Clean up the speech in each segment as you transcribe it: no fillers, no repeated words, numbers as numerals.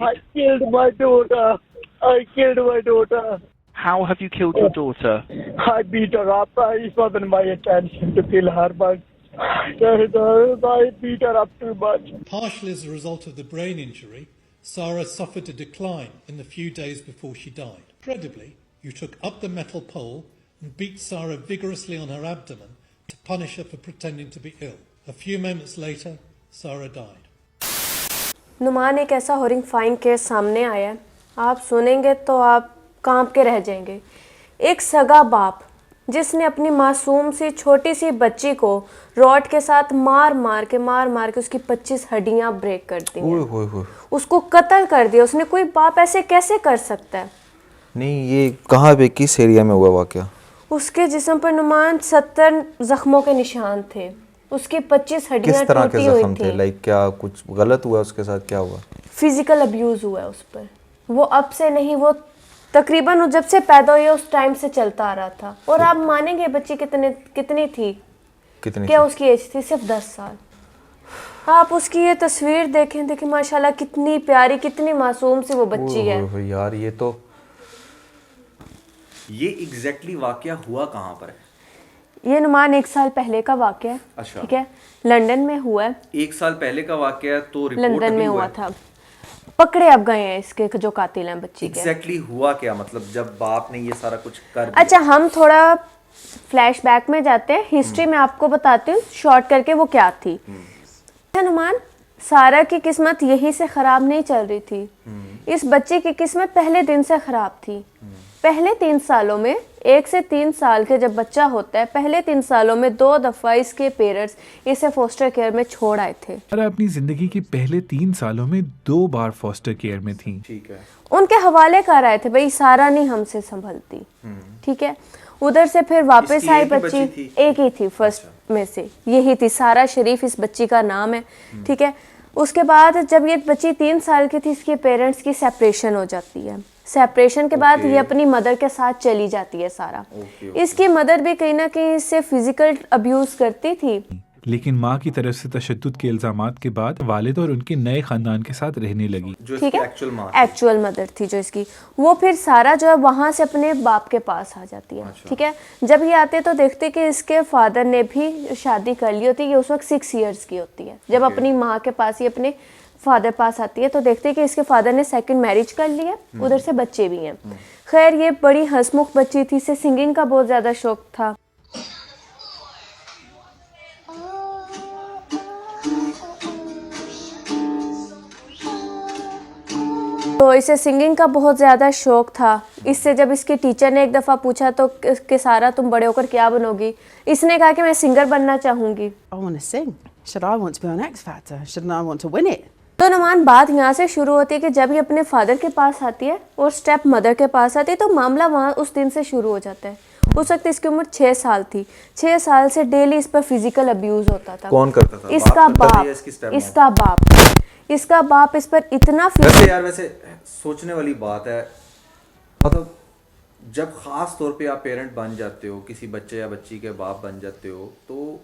I killed my daughter. I killed my daughter. How have you killed your daughter? I beat her up. It wasn't my intention to kill her, but I beat her up too much. Partially as a result of the brain injury, Sarah suffered a decline in the few days before she died. Incredibly, you took up the metal pole and beat Sarah vigorously on her abdomen to punish her for pretending to be ill. A few moments later, Sarah died. Numan एक ऐसा horrifying case सामने आया है, आप सुनेंगे तो आप कांप के रह जाएंगे। एक सगा बाप जिसने अपनी मासूम सी छोटी सी बच्ची को रॉड के साथ मार मार के उसकी 25 हड्डियां ब्रेक कर दी हैं। उसको कत्ल कर दिया। उसने कोई बाप ऐसे कैसे कर सकता है? नहीं, ये कहाँ पे किस एरिया में हुआ वाकया? उसके जिस्म पर नुमान 70 जख्मों के निशान थे। उसकी 25 हड्डियां किस तरह के टूटी हुई जख्म थे? थी। लाइक क्या कुछ गलत हुआ उसके साथ? क्या हुआ? फिजिकल अब्यूज हुआ है उस पर। वो अब से नहीं, वो तकरीबन वो जब से पैदा हुई उस टाइम से चलता आ रहा था। और आप मानेंगे बच्ची कितनी थी? क्या उसकी एज थी? सिर्फ 10 साल। आप उसकी ये तस्वीर देखें माशाल्लाह कितनी प्यारी, कितनी मासूम सी वो बच्ची है। यार ये एग्जैक्टली वाकया हुआ कहाँ पर है? ये नुमान 1 साल पहले का वाकया है। अच्छा। ठीक है, लंदन में हुआ है। 1 साल पहले का वाकया तो रिपोर्ट लंदन में भी हुआ था। पकड़े अब गए हैं इसके जो कातिल हैं बच्ची के। एग्जैक्टली हुआ क्या? मतलब जब बाप ने ये सारा कुछ कर दिया। अच्छा, हम थोड़ा फ्लैशबैक में जाते हैं। हिस्ट्री में आपको बताती हूँ शॉर्ट करके वो क्या थी। नुमान, सारा की किस्मत यहीं से खराब नहीं चल रही थी। इस बच्चे की किस्मत पहले दिन से खराब थी। पहले 3 सालों में, 1 से 3 साल के जब बच्चा होता है, पहले 3 सालों में 2 दफ़ा इसके पेरेंट्स इसे फोस्टर केयर में छोड़ आए थे। सारा अपनी जिंदगी के पहले 3 सालों में 2 बार फोस्टर केयर में थी। ठीक है। उनके हवाले कर आए थे, भाई सारा नहीं हमसे संभलती। ठीक है, उधर से फिर वापस आई बच्ची। एक ही थी फर्स्ट में से, यही थी सारा शरीफ इस बच्ची का नाम है। ठीक है, उसके बाद जब ये बच्ची 3 साल की थी, इसके पेरेंट्स की सेपरेशन हो जाती है। सेपरेशन के बाद ये अपनी मदर के साथ चली जाती है सारा। इसकी मदर भी कहीं ना कहीं इससे फिजिकल अब्यूज करती थी। लेकिन माँ की तरफ से तशद्दुद के इल्जामात के बाद वालिद और उनके नए खानदान के साथ रहने लगी। ठीक है, एक्चुअल मदर थी जो इसकी। वो फिर सारा जो है वहाँ से अपने बाप के पास आ जाती है। ठीक है, जब ये आते तो देखते कि इसके फादर ने भी शादी कर ली होती है। ये उस वक्त 6 ईयर्स की होती है जब अपनी माँ के पास ही अपने फादर पास आती है। तो देखते कि इसके फादर ने सेकंड मैरिज कर ली है, उधर से बच्चे भी हैं। खैर, ये बड़ी हंसमुख बच्ची थी, इसे सिंगिंग का बहुत ज़्यादा शौक था। तो इसे सिंगिंग का बहुत ज़्यादा शौक था। इससे जब इसकी टीचर ने एक दफ़ा पूछा तो कि सारा तुम बड़े होकर क्या बनोगी, इसने कहा कि मैं सिंगर बनना चाहूँगी। तो नुमान, बात यहाँ से शुरू होती है कि जब ये अपने फादर के पास आती है और स्टेप मदर के पास आती है तो मामला वहाँ उस दिन से शुरू हो जाता है। उस वक्त इसकी उम्र 6 साल थी। 6 साल से डेली इस पर फिजिकल अब्यूज होता था। कौन करता था? इसका बाप। इसका बाप इस पर इतना वैसे सोचने वाली बात है। मतलब जब खास तौर पे आप पेरेंट बन जाते हो, किसी बच्चे या बच्ची के बाप बन जाते हो, तो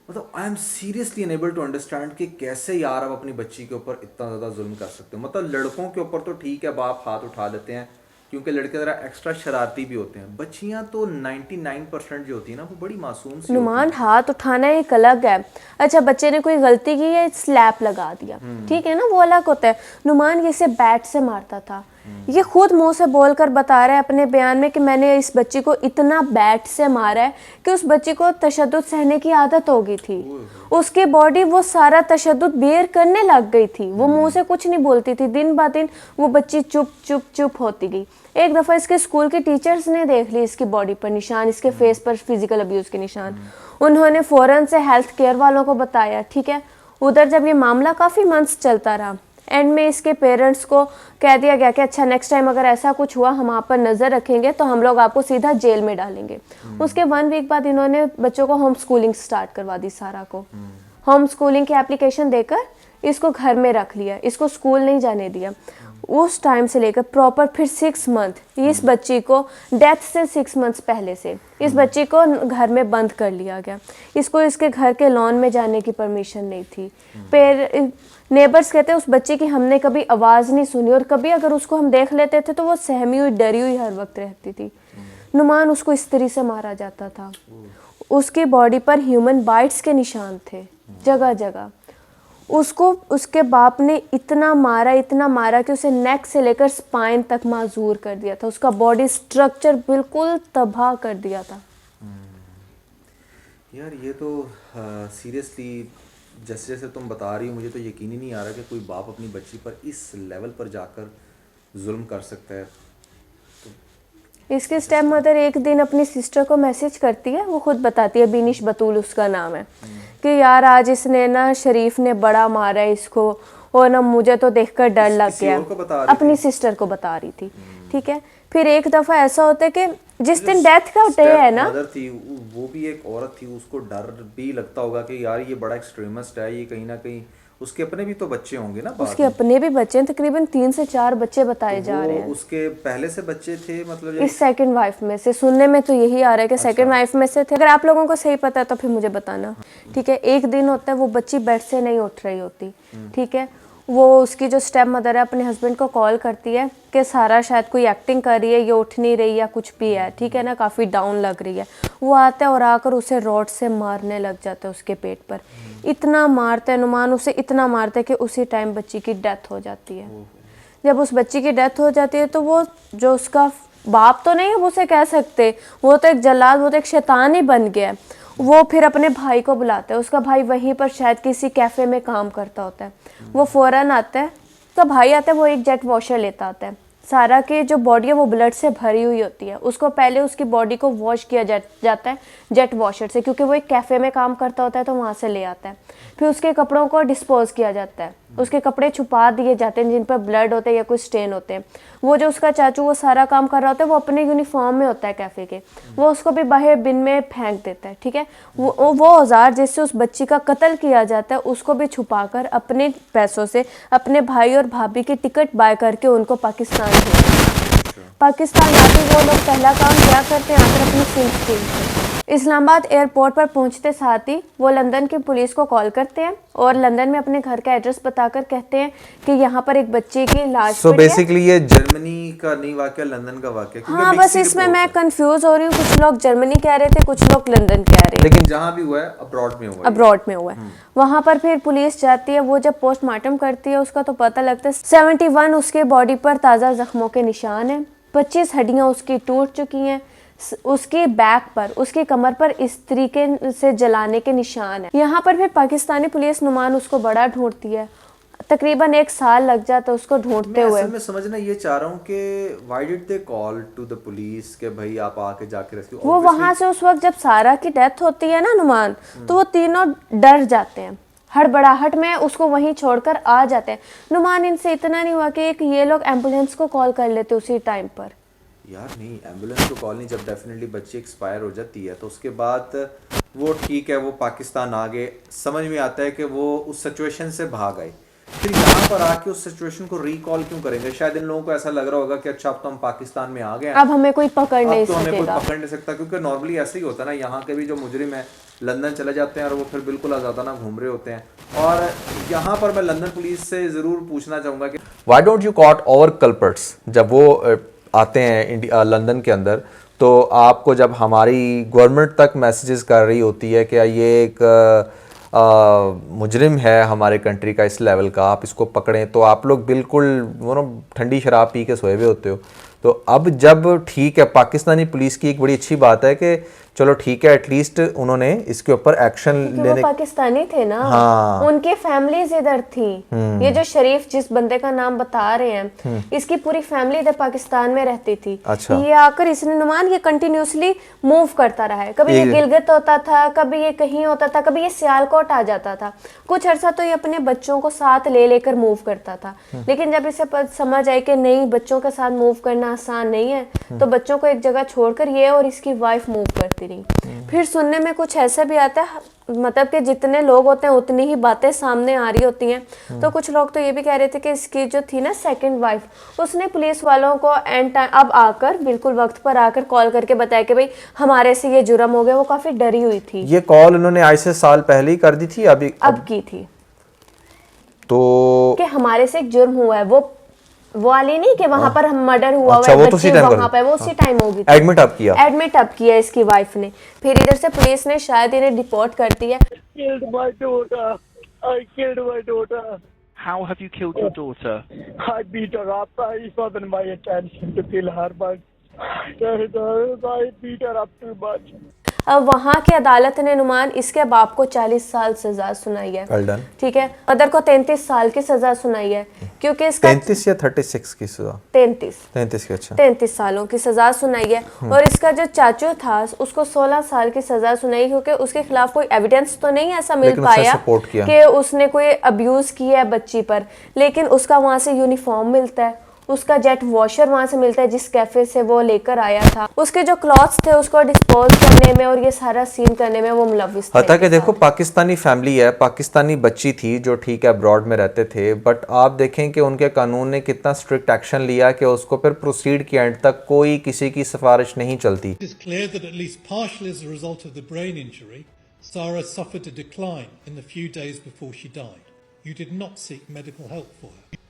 मतलब I am seriously unable to understand कि कैसे यार आप अपनी बच्ची के ऊपर इतना ज़्यादा जुल्म कर सकते हो। मतलब लड़कों के ऊपर तो ठीक है, बाप हाथ उठा लेते हैं क्योंकि लड़के ज़रा एक्स्ट्रा शरारती भी होते हैं। बच्चियां तो 99% जो होती है ना, वो बड़ी मासूम सी नुमान, हाथ उठाना एक अलग है। अच्छा, बच्चे ने कोई गलती की है, स्लैप लगा दिया, ठीक है ना, वो अलग होता है। नुमान ये इसे बैट से मारता था। ये खुद मुंह से बोलकर बता रहा है अपने बयान में कि मैंने इस बच्ची को इतना बैट से मारा है कि उस बच्ची को तशद्दुद सहने की आदत हो गई थी। उसकी बॉडी वो सारा तशद्दुद बेयर करने लग गई थी। वो मुंह से कुछ नहीं बोलती थी। दिन ब दिन वो बच्ची चुप होती गई। एक दफ़ा इसके स्कूल के टीचर्स ने देख ली इसकी बॉडी पर निशान, इसके फेस पर फिजिकल अब्यूज़ के निशान। उन्होंने फ़ौरन से हेल्थ केयर वालों को बताया। ठीक है, उधर जब ये मामला काफ़ी मंथ्स चलता रहा, एंड में इसके पेरेंट्स को कह दिया गया कि अच्छा, नेक्स्ट टाइम अगर ऐसा कुछ हुआ हम आप पर नज़र रखेंगे तो हम लोग आपको सीधा जेल में डालेंगे। उसके 1 वीक बाद इन्होंने बच्चों को होम स्कूलिंग स्टार्ट करवा दी। सारा को होम स्कूलिंग की एप्लीकेशन देकर इसको घर में रख लिया, इसको स्कूल नहीं जाने दिया। उस टाइम से लेकर प्रॉपर फिर 6 मंथ इस बच्ची को डेथ से 6 मंथ्स पहले से इस बच्ची को घर में बंद कर लिया गया। इसको इसके घर के लॉन में जाने की परमिशन नहीं थी। फिर नेबर्स कहते हैं उस बच्ची की हमने कभी आवाज़ नहीं सुनी, और कभी अगर उसको हम देख लेते थे तो वो सहमी हुई डरी हुई हर वक्त रहती थी। नुमान उसको इस्त्री से मारा जाता था। उसकी बॉडी पर ह्यूमन बाइट्स के निशान थे जगह जगह। उसको उसके बाप ने इतना मारा कि उसे नेक से लेकर स्पाइन तक माजूर कर दिया था। उसका बॉडी स्ट्रक्चर बिल्कुल तबाह कर दिया था। यार ये तो सीरियसली जैसे जैसे तुम बता रही हो मुझे तो यकीन ही नहीं आ रहा कि कोई बाप अपनी बच्ची पर इस लेवल पर जाकर जुल्म कर सकता है। इसकी स्टेप मदर एक दिन अपनी सिस्टर को मैसेज करती है, वो खुद बताती है, बिनिश बतूल उसका नाम है, कि यार आज इसने ना शरीफ ने बड़ा मारा है इसको, और ना मुझे तो देखकर डर लग गया। अपनी सिस्टर को बता रही थी। ठीक है, फिर एक दफ़ा ऐसा होता है कि जिस दिन डेथ का डे है ना, मदर थी वो भी एक औरत थी, उसको डर भी लगता होगा कि यार ये बड़ा एक्सट्रीमिस्ट है, ये कहीं ना कहीं उसके अपने भी तो बच्चे होंगे ना। उसके अपने भी बच्चे हैं, तकरीबन 3 से 4 बच्चे बताए जा रहे हैं। उसके पहले से बच्चे थे मतलब इस सेकंड वाइफ में से, सुनने में तो यही आ रहा है कि सेकंड वाइफ में से थे। अगर आप लोगों को सही पता है तो फिर मुझे बताना। ठीक है, एक दिन होता है वो बच्ची बेड से नहीं उठ रही होती। ठीक है, वो उसकी जो स्टेप मदर है अपने हस्बैंड को कॉल करती है कि सारा शायद कोई एक्टिंग कर रही है, ये उठ नहीं रही या कुछ भी है। ठीक है ना, काफ़ी डाउन लग रही है। वो आता है और आकर उसे रॉड से मारने लग जाता है उसके पेट पर। इतना मारते हैं नुमान, उसे इतना मारते हैं कि उसी टाइम बच्ची की डेथ हो जाती है। जब उस बच्ची की डेथ हो जाती है तो वो जो उसका बाप तो नहीं है वो उसे कह सकते, वो तो एक जल्लाद, वो तो एक शैतान ही बन गया है। वो फिर अपने भाई को बुलाता है। उसका भाई वहीं पर शायद किसी कैफ़े में काम करता होता है। वो फ़ौरन आता है, उसका भाई आता है, वो एक जेट वॉशर लेता आता है। सारा की जो बॉडी है वो ब्लड से भरी हुई होती है। उसको पहले उसकी बॉडी को वॉश किया जाता है जेट वॉशर से, क्योंकि वो एक कैफ़े में काम करता होता है तो वहाँ से ले आता है। फिर उसके कपड़ों को डिस्पोज किया जाता है, उसके कपड़े छुपा दिए जाते हैं जिन पर ब्लड होते हैं या कोई स्टेन होते हैं। वो जो उसका चाचू वो सारा काम कर रहा होता है, वो अपने यूनिफॉर्म में होता है कैफ़े के, वो उसको भी बाहर बिन में फेंक देता है। ठीक है, वो औजार जिससे उस बच्ची का कत्ल किया जाता है उसको भी छुपाकर अपने पैसों से अपने भाई और भाभी की टिकट बाय करके उनको पाकिस्तान भेजते हैं। पाकिस्तान आके वो लोग पहला काम क्या करते हैं, आकर अपनी सिम छीनते हैं। इस्लामाबाद एयरपोर्ट पर पहुंचते साथ ही वो लंदन की पुलिस को कॉल करते हैं और लंदन में अपने घर का एड्रेस बताकर कहते हैं कि यहाँ पर एक बच्चे की लाश पड़ी है। बेसिकली ये जर्मनी का नहीं वाकया, लंदन का वाकया। हाँ, बस इसमें मैं कंफ्यूज हो रही हूँ, कुछ लोग जर्मनी कह रहे थे, कुछ लोग लंदन कह रहे हैं, लेकिन जहाँ भी हुआ है अब्रॉड में हुआ है। वहाँ पर फिर पुलिस जाती है। वो जब पोस्टमार्टम करती है उसका तो पता लगता है 71 उसके बॉडी पर ताज़ा जख्मों के निशान हैं, 25 हड्डियाँ उसकी टूट चुकी हैं, उसकी बैक पर, उसकी कमर पर इस तरीके से जलाने के निशान है। यहाँ पर फिर पाकिस्तानी पुलिस नुमान उसको बड़ा ढूंढती है, तकरीबन 1 साल लग जाता है उसको ढूंढते हुए। मैं समझना ये चाह रहा हूँ कि why did they call to the police के भाई आप आके जाके रेस्क्यू। वो वहाँ से उस वक्त जब सारा की डेथ होती है ना नुमान, तो वो तीनों डर जाते हैं, हड़बड़ाहट में उसको वहीं छोड़कर आ जाते हैं। नुमान इनसे इतना नहीं हुआ कि एक ये लोग एम्बुलेंस को कॉल कर लेते उसी टाइम पर। यार नहीं, एम्बुलेंस को कॉल नहीं, जब डेफिनेटली बच्ची एक्सपायर हो जाती है तो उसके बाद वो ठीक है, वो पाकिस्तान आ गए, समझ में आता है कि वो उस सिचुएशन से भाग आए, फिर यहाँ पर आके उस सिचुएशन को रिकॉल क्यों करेंगे? शायद इन लोगों को ऐसा लग रहा होगा कि अच्छा अब तो हम पाकिस्तान में आ गए, अब हमें कोई पकड़ नहीं सकेगा। हमें कोई पकड़ नहीं सकता, क्योंकि नॉर्मली ऐसे ही होता है ना, यहाँ के भी जो मुजरिम है लंदन चले जाते हैं और वो फिर बिल्कुल आज़ादाना घूम रहे होते हैं। और यहाँ पर मैं लंदन पुलिस से ज़रूर पूछना चाहूँगा कि why don't you caught over culprits? जब वो आते हैं लंदन के अंदर, तो आपको जब हमारी गवर्नमेंट तक मैसेजेस कर रही होती है कि ये एक मुजरिम है हमारे कंट्री का इस लेवल का, आप इसको पकड़ें, तो आप लोग बिल्कुल ठंडी शराब पी के सोए हुए होते हो। तो अब जब ठीक है, पाकिस्तानी पुलिस की एक बड़ी अच्छी बात है कि चलो ठीक है, एटलीस्ट उन्होंने इसके ऊपर एक्शन लेने। वो पाकिस्तानी थे ना, हाँ। उनकी फैमिलीज इधर थी। ये जो शरीफ जिस बंदे का नाम बता रहे हैं, इसकी पूरी फैमिली इधर पाकिस्तान में रहती थी। अच्छा। ये आकर इसने नुमान ये कंटिन्यूसली मूव करता रहा है, कभी ये गिलगित होता था, कभी ये कहीं होता था, कभी ये सियालकोट आ जाता था। कुछ अर्सा तो ये अपने बच्चों को साथ ले लेकर मूव करता था, लेकिन जब इसे समझ आई कि नहीं, बच्चों के साथ मूव करना आसान नहीं है, तो बच्चों को एक जगह छोड़कर ये और इसकी वाइफ मूव करती रही। फिर सुनने में कुछ ऐसा भी आता है, मतलब कि जितने लोग होते हैं उतनी ही बातें सामने आ रही होती हैं। तो कुछ लोग तो ये भी कह रहे थे कि इसकी जो थी ना सेकंड वाइफ, उसने पुलिस वालों को एंड टाइम अब आकर बिल्कुल वक्त पर आकर कॉल करके बताया कि भाई हमारे से ये जुर्म हो गया। वो काफ़ी डरी हुई थी। ये कॉल उन्होंने आज से साल पहले ही कर दी थी, अभी अब की थी तो कि हमारे से एक जुर्म हुआ है। वो वाली नहीं कि वहां पर हम मर्डर हुआ अच्छा, हुआ वो है, तो उसी बच्ची टाइम वहां कर पे वो उसी टाइम होगी। एडमिट अब किया। एडमिट अब किया इसकी वाइफ ने। फिर इधर से पुलिस ने शायद इन्हें डिपोर्ट कर दिया। Killed my daughter. I killed my daughter. How have you killed your daughter? I beat her up. It wasn't my intention to kill her, but I beat her up too much. अब वहाँ की अदालत ने नुमान इसके बाप को 40 साल सजा सुनाई है। Well done. ठीक है, मदर को 33 साल की सजा सुनाई है क्योंकि इसका 33 या 36 की सजा? 33 की। अच्छा, 33 सालों की सजा सुनाई है। और इसका जो चाचू था उसको 16 साल की सजा सुनाई क्योंकि उसके खिलाफ कोई एविडेंस तो नहीं ऐसा मिल लेकिन उसने पाया सपोर्ट किया कि उसने कोई अब्यूज किया है बच्ची पर। लेकिन उसका वहाँ से यूनिफॉर्म मिलता है, उसका जेट वॉशर वहाँ से मिलता है जिस कैफे से वो लेकर आया था। उसके जो क्लॉथ्स थे उसको डिस्पोज करने में और ये सारा सीन करने में वो मुलविस थे। हता कि देखो पाकिस्तानी फैमिली है, पाकिस्तानी बच्ची थी जो ठीक है अब्रॉड में रहते थे, बट आप देखें कि उनके कानून ने कितना स्ट्रिक्ट एक्शन लिया कि उसको फिर प्रोसीड के एंड तक कोई किसी की सिफारिश नहीं चलती। It is clear that at least partially as a result of the brain injury, Sarah suffered a decline in the few days before she died. You did not seek medical help for her.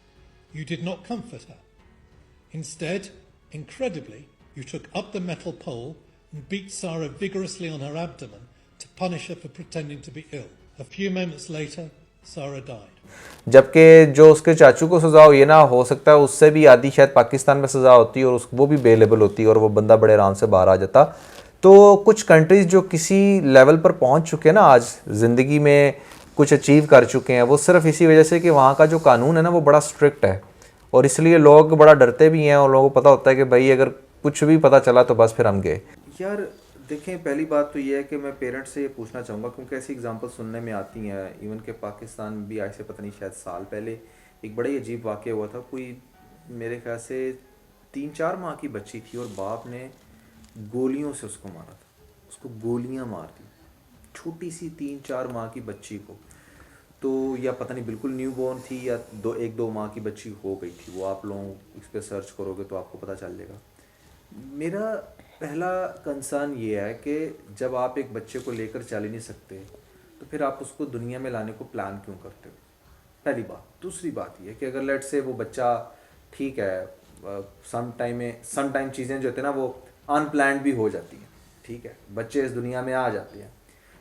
You did not comfort her. Instead, incredibly, you took up the metal pole and beat Sarah vigorously on her abdomen to punish her for pretending to be ill. A few moments later, Sarah died. जबकि जो उसके चाचू को सजा हुई है ना, हो सकता है उससे भी आधी शायद पाकिस्तान में सजा होती और वो भी बेलेबल होती और वो बंदा बड़े आराम से बाहर आ जाता। तो कुछ कंट्रीज जो किसी लेवल पर पहुंच चुके हैं ना, आज ज़िंदगी में कुछ अचीव कर चुके हैं, वो सिर्फ इसी वजह से कि वहाँ का जो कानून है ना वो बड़ा स्ट्रिक्ट है और इसलिए लोग बड़ा डरते भी हैं और लोगों को पता होता है कि भाई अगर कुछ भी पता चला तो बस फिर हम गए। यार देखें, पहली बात तो ये है कि मैं पेरेंट्स से ये पूछना चाहूँगा क्योंकि ऐसी एग्जांपल सुनने में आती हैं। इवन के पाकिस्तान में भी आज से पता नहीं शायद साल पहले एक बड़ा ही अजीब वाक़या हुआ था। कोई मेरे ख्याल से 3-4 माह की बच्ची थी और बाप ने गोलियों से उसको मारा था, उसको गोलियाँ मार दी, छोटी सी 3-4 माह की बच्ची को। तो या पता नहीं बिल्कुल न्यू बॉर्न थी या 1-2 माह की बच्ची हो गई थी, वो आप लोग इस पर सर्च करोगे तो आपको पता चल जाएगा। मेरा पहला कंसर्न ये है कि जब आप एक बच्चे को लेकर चल ही नहीं सकते तो फिर आप उसको दुनिया में लाने को प्लान क्यों करते हो, पहली बात। दूसरी बात ये है कि अगर लेट से वो बच्चा ठीक है, सम टाइम चीज़ें जो होती हैं ना वो अनप्लान्ड भी हो जाती हैं, ठीक है, बच्चे इस दुनिया में आ जाते हैं।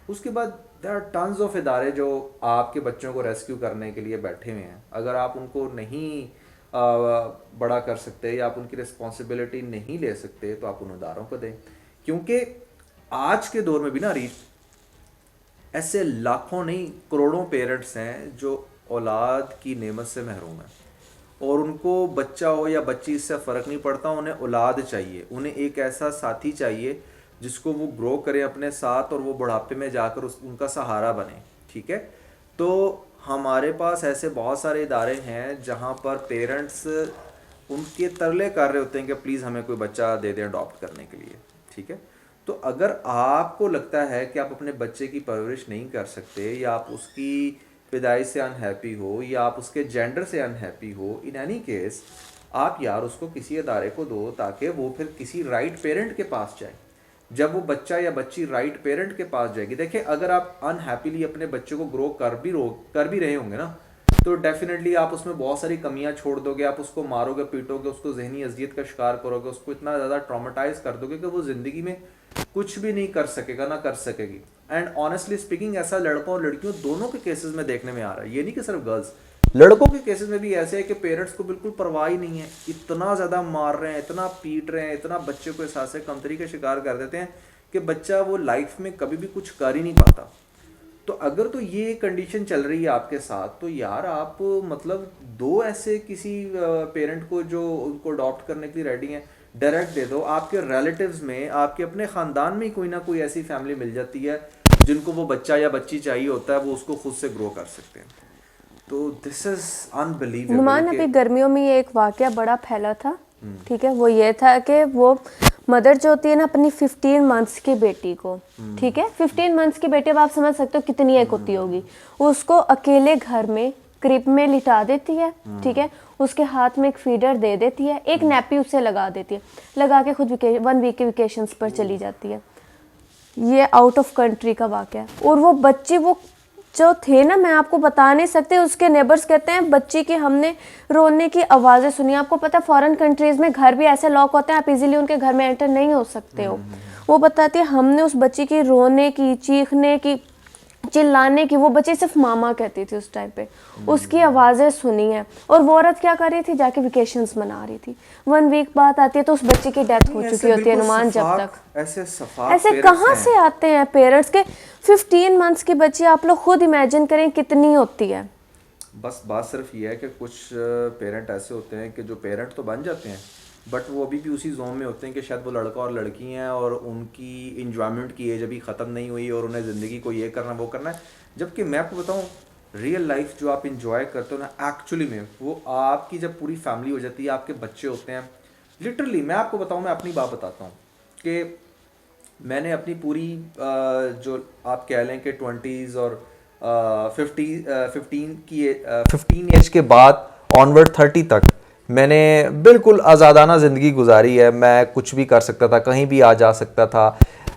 उसके बाद देयर आर टन्स ऑफ इदारे जो आपके बच्चों को रेस्क्यू करने के लिए बैठे हुए हैं। अगर आप उनको नहीं बड़ा कर सकते या आप उनकी रिस्पॉन्सिबिलिटी नहीं ले सकते तो आप उन इदारों को दें, क्योंकि आज के दौर में भी ना ऐसे लाखों नहीं करोड़ों पेरेंट्स हैं जो औलाद की नेमत से महरूम हैं और उनको बच्चा हो या बच्ची इससे फ़र्क नहीं पड़ता, उन्हें औलाद चाहिए, उन्हें एक ऐसा साथी चाहिए जिसको वो ग्रो करे अपने साथ और वो बुढ़ापे में जाकर उनका सहारा बने, ठीक है। तो हमारे पास ऐसे बहुत सारे इदारे हैं जहाँ पर पेरेंट्स उनके तरले कर रहे होते हैं कि प्लीज़ हमें कोई बच्चा दे दें अडॉप्ट करने के लिए, ठीक है। तो अगर आपको लगता है कि आप अपने बच्चे की परवरिश नहीं कर सकते या आप उसकी पैदाइश से अनहैप्पी हो या आप उसके जेंडर से अनहैप्पी हो, इन एनी केस आप यार उसको किसी इदारे को दो ताकि वो फिर किसी राइट पेरेंट के पास जाए। जब वो बच्चा या बच्ची राइट पेरेंट के पास जाएगी, देखिए अगर आप अनहैप्पीली अपने बच्चे को ग्रो कर भी रहे होंगे ना तो डेफिनेटली आप उसमें बहुत सारी कमियां छोड़ दोगे, आप उसको मारोगे, पीटोगे, उसको जहनी अजियत का शिकार करोगे, उसको इतना ज़्यादा ट्रॉमेटाइज कर दोगे कि वो ज़िंदगी में कुछ भी नहीं कर सकेगा, ना कर सकेगी। एंड ऑनेस्टली स्पीकिंग ऐसा लड़कों और लड़कियों दोनों के केसेस में देखने में आ रहा है, ये नहीं कि सिर्फ गर्ल्स, लड़कों के केसेस में भी ऐसे है कि पेरेंट्स को बिल्कुल परवाह ही नहीं है, इतना ज़्यादा मार रहे हैं, इतना पीट रहे हैं, इतना बच्चे को एहसास कमतरी का शिकार कर देते हैं कि बच्चा वो लाइफ में कभी भी कुछ कर ही नहीं पाता। तो अगर तो ये कंडीशन चल रही है आपके साथ तो यार आप मतलब दो ऐसे किसी पेरेंट को जो उनको अडॉप्ट करने के लिए रेडी हैं, डायरेक्ट दे दो। आपके रिलेटिव्स में, आपके अपने ख़ानदान में कोई ना कोई ऐसी फैमिली मिल जाती है जिनको वो बच्चा या बच्ची चाहिए होता है, वो उसको खुद से ग्रो कर सकते हैं। तो दिस इज़ अनबिलीवेबल। नुमान अभी गर्मियों में ये एक वाकया बड़ा फैला था, ठीक है, वो ये था कि वो मदर जो होती है ना अपनी 15 मंथ्स की बेटी को, ठीक है, 15 मंथ्स की बेटी, अब आप समझ सकते हो कितनी एक होती होगी, उसको अकेले घर में क्रिब में लिटा देती है, ठीक है, उसके हाथ में एक फीडर दे देती है, एक नैपी उसे लगा देती है, लगा के खुद 1 वीक के वेकेशंस पर चली जाती है। ये आउट ऑफ कंट्री का वाक़या है। और वो बच्ची, वो जो थे ना, मैं आपको बता नहीं सकती, उसके नेबर्स कहते हैं बच्ची की हमने रोने की आवाज़ें सुनी। आपको पता है फॉरेन कंट्रीज़ में घर भी ऐसे लॉक होते हैं, आप इजीली उनके घर में एंटर नहीं हो सकते हो। वो बताती है हमने उस बच्ची की रोने की, चीखने की, चिल्लाने की, वो बच्ची सिर्फ मामा कहती थी उस टाइम पे, उसकी आवाज़ें सुनी है। और वो औरत क्या कर रही थी, जाके वेकेशंस मना रही थी। 1 वीक बाद आती है तो उस बच्ची की डेथ हो चुकी होती है नुमान। जब तक ऐसे कहाँ से आते हैं पेरेंट्स के, 15 मंथ्स की बच्ची, आप लोग खुद इमेजिन करें कितनी होती है। बस बात सिर्फ ये है कि कुछ पेरेंट ऐसे होते हैं कि जो पेरेंट तो बन जाते हैं बट वो अभी भी उसी जोन में होते हैं कि शायद वो लड़का और लड़की हैं और उनकी इंजॉयमेंट की एज अभी ख़त्म नहीं हुई और उन्हें ज़िंदगी को ये करना वो करना है। जबकि मैं आपको बताऊं, रियल लाइफ जो आप इंजॉय करते हो ना, एक्चुअली में वो आपकी जब पूरी फैमिली हो जाती है, आपके बच्चे होते हैं, लिटरली मैं आपको बताऊँ, मैं अपनी बात बताता हूँ कि मैंने अपनी पूरी जो आप कह लें कि 20s और 15 एज के बाद ऑनवर्ड 30 तक मैंने बिल्कुल आज़ादाना ज़िंदगी गुजारी है। मैं कुछ भी कर सकता था, कहीं भी आ जा सकता था,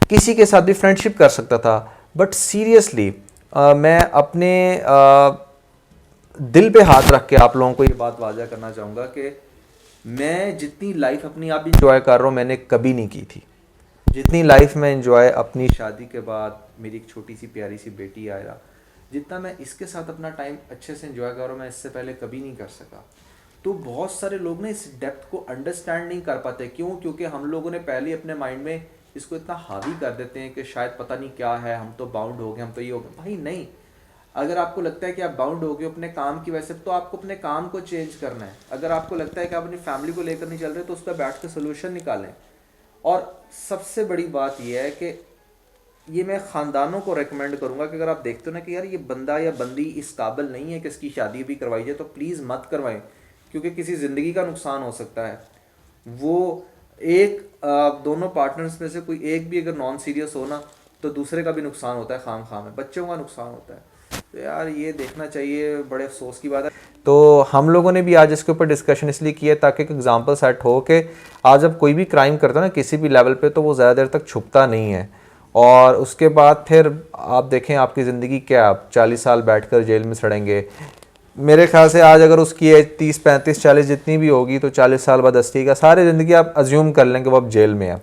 किसी के साथ भी फ्रेंडशिप कर सकता था। बट सीरियसली मैं अपने दिल पे हाथ रख के आप लोगों को ये बात वाज़ा करना चाहूँगा कि मैं जितनी लाइफ अपनी आप इंजॉय कर रहा हूँ मैंने कभी नहीं की थी। जितनी लाइफ में इंजॉय अपनी शादी के बाद मेरी एक छोटी सी प्यारी सी बेटी आया, जितना मैं इसके साथ अपना टाइम अच्छे से इंजॉय कर रहा हूँ मैं इससे पहले कभी नहीं कर सका। तो बहुत सारे लोग ना इस डेप्थ को अंडरस्टैंड नहीं कर पाते। क्यों? क्योंकि हम लोगों ने पहले अपने माइंड में इसको इतना हावी कर देते हैं कि शायद पता नहीं क्या है, हम तो बाउंड हो गए, हम तो ये हो गए। भाई नहीं, अगर आपको लगता है कि आप बाउंड हो गए अपने काम की वजह से, तो आपको अपने काम को चेंज करना है। अगर आपको लगता है कि आप अपनी फैमिली को लेकर नहीं चल रहे तो उस पर बैठ के सोल्यूशन निकालें। और सबसे बड़ी बात यह है कि ये मैं ख़ानदानों को रेकमेंड करूँगा कि अगर आप देखते हो ना कि यार ये बंदा या बंदी इस काबिल नहीं है कि इसकी शादी भी करवाई जाए, तो प्लीज़ मत करवाएं, क्योंकि किसी ज़िंदगी का नुकसान हो सकता है। वो एक दोनों पार्टनर्स में से कोई एक भी अगर नॉन सीरियस हो ना, तो दूसरे का भी नुकसान होता है, खाम में बच्चों का नुकसान होता है। तो यार ये देखना चाहिए, बड़े अफसोस की बात है। तो हम लोगों ने भी आज इसके ऊपर डिस्कशन इसलिए किया ताकि एक एग्जांपल सेट हो कि आज जब कोई भी क्राइम करता है ना किसी भी लेवल पे, तो वो ज़्यादा देर तक छुपता नहीं है और उसके बाद फिर आप देखें आपकी ज़िंदगी क्या, आप 40 साल बैठकर जेल में सड़ेंगे। मेरे ख्याल से आज अगर उसकी एज 30, 35, 40 जितनी भी होगी तो 40 साल बाद 80 का सारी ज़िंदगी आप अज्यूम कर लें कि वो अब जेल में है,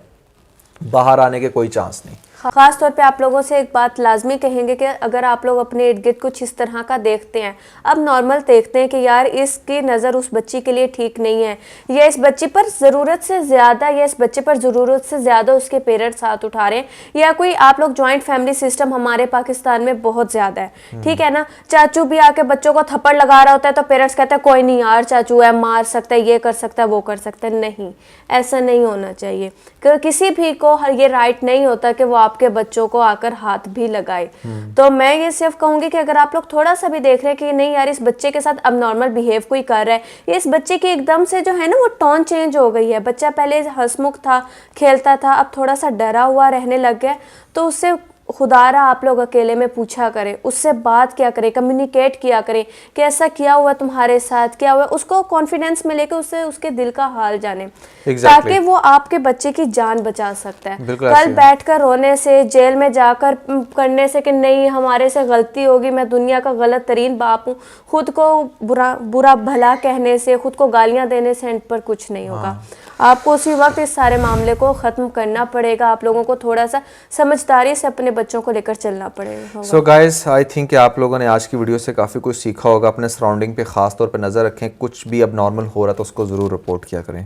बाहर आने के कोई चांस नहीं। ख़ास तौर पे आप लोगों से एक बात लाजमी कहेंगे कि अगर आप लोग अपने इर्द गिर्द कुछ इस तरह का देखते हैं, अब नॉर्मल देखते हैं कि यार इसकी नज़र उस बच्ची के लिए ठीक नहीं है, या इस बच्ची पर ज़रूरत से ज़्यादा, या इस बच्चे पर ज़रूरत से ज़्यादा उसके पेरेंट्स हाथ उठा रहे हैं, या कोई आप लोग जॉइंट फैमिली सिस्टम हमारे पाकिस्तान में बहुत ज़्यादा है, ठीक है ना, चाचू भी आके बच्चों को थप्पड़ लगा रहा होता है तो पेरेंट्स कहते हैं कोई नहीं यार चाचू है, मार सकता है, ये कर सकता है, वो कर सकता है। नहीं, ऐसा नहीं होना चाहिए। किसी भी को ये राइट नहीं होता कि वो आपके बच्चों को आकर हाथ भी लगाए। तो मैं ये सिर्फ कहूंगी कि अगर आप लोग थोड़ा सा भी देख रहे हैं कि नहीं यार इस बच्चे के साथ अब नॉर्मल बिहेव कोई कर रहा है, ये इस बच्चे की एकदम से जो है ना वो टोन चेंज हो गई है, बच्चा पहले हंसमुख था, खेलता था, अब थोड़ा सा डरा हुआ रहने लग गया, तो उससे खुदारा आप लोग अकेले में पूछा करें, उससे बात किया करें, कम्युनिकेट किया करें कि ऐसा क्या हुआ तुम्हारे साथ, क्या हुआ, उसको कॉन्फिडेंस में लेकर उससे उसके दिल का हाल जाने, ताकि वो आपके बच्चे की जान बचा सकता है। कल बैठकर रोने से, जेल में जाकर करने से कि नहीं हमारे से गलती होगी, मैं दुनिया का गलत तरीन बाप हूँ, खुद को बुरा भला कहने से, खुद को गालियाँ देने से एंड पर कुछ नहीं होगा। आपको उसी वक्त इस सारे मामले को ख़त्म करना पड़ेगा। आप लोगों को थोड़ा सा समझदारी से अपने बच्चों को लेकर चलना पड़ेगा। सो गाइस, आई थिंक कि आप लोगों ने आज की वीडियो से काफ़ी कुछ सीखा होगा। अपने सराउंडिंग पे ख़ास तौर पे नज़र रखें, कुछ भी अब नॉर्मल हो रहा है तो उसको ज़रूर रिपोर्ट किया करें।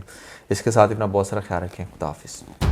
इसके साथ अपना बहुत सारा ख्याल रखें। खुदा हाफिज़।